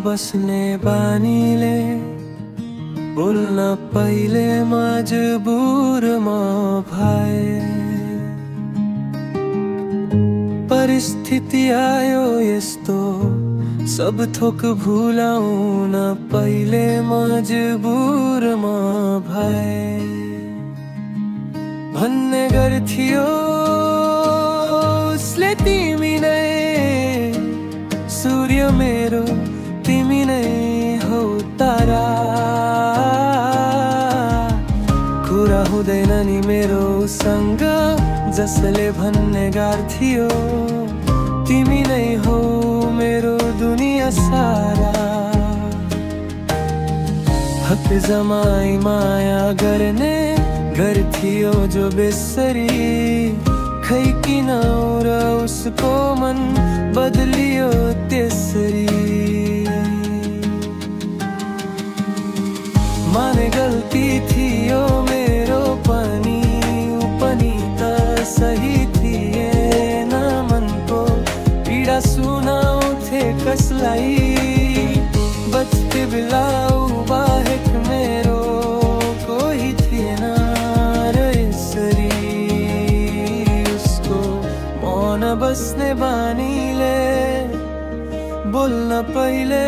बस्ने बानीले बोल्न पहिले मजबुर म भए। परिस्थिति आयो यस्तो सब थोक भुलाउन पहिले मजबुर म भए। भन्ने गर्थ्यो उसले तिमी नै सूर्य मेरो तिमी नै हौ तारा। कुरा हुँदैन नि मेरो सँग जसले भन्ने गर्थ्यो तिमी नै हौ मेरो दुनिया सारा। हक जमाई माया गर्ने गर्थ्यो जो बेसरी खै किन र उसको मन बदलियो त्यसरी। माने गल्ती थियो मेरो पनि ऊ पनि त सही थिएन। मनको पीडा सुनाउँथे कसलाई बच्चे बेला ऊ बाहेक मेरो कोही थिएन र यसरी उसको मन बस्ने बानीले बोल्न पहिले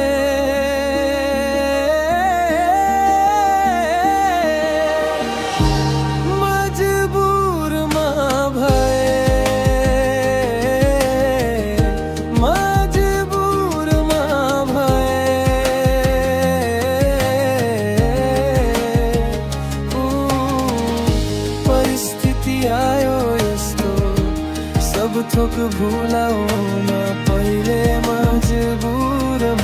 थोक भुलाउन पहिले मजबुर म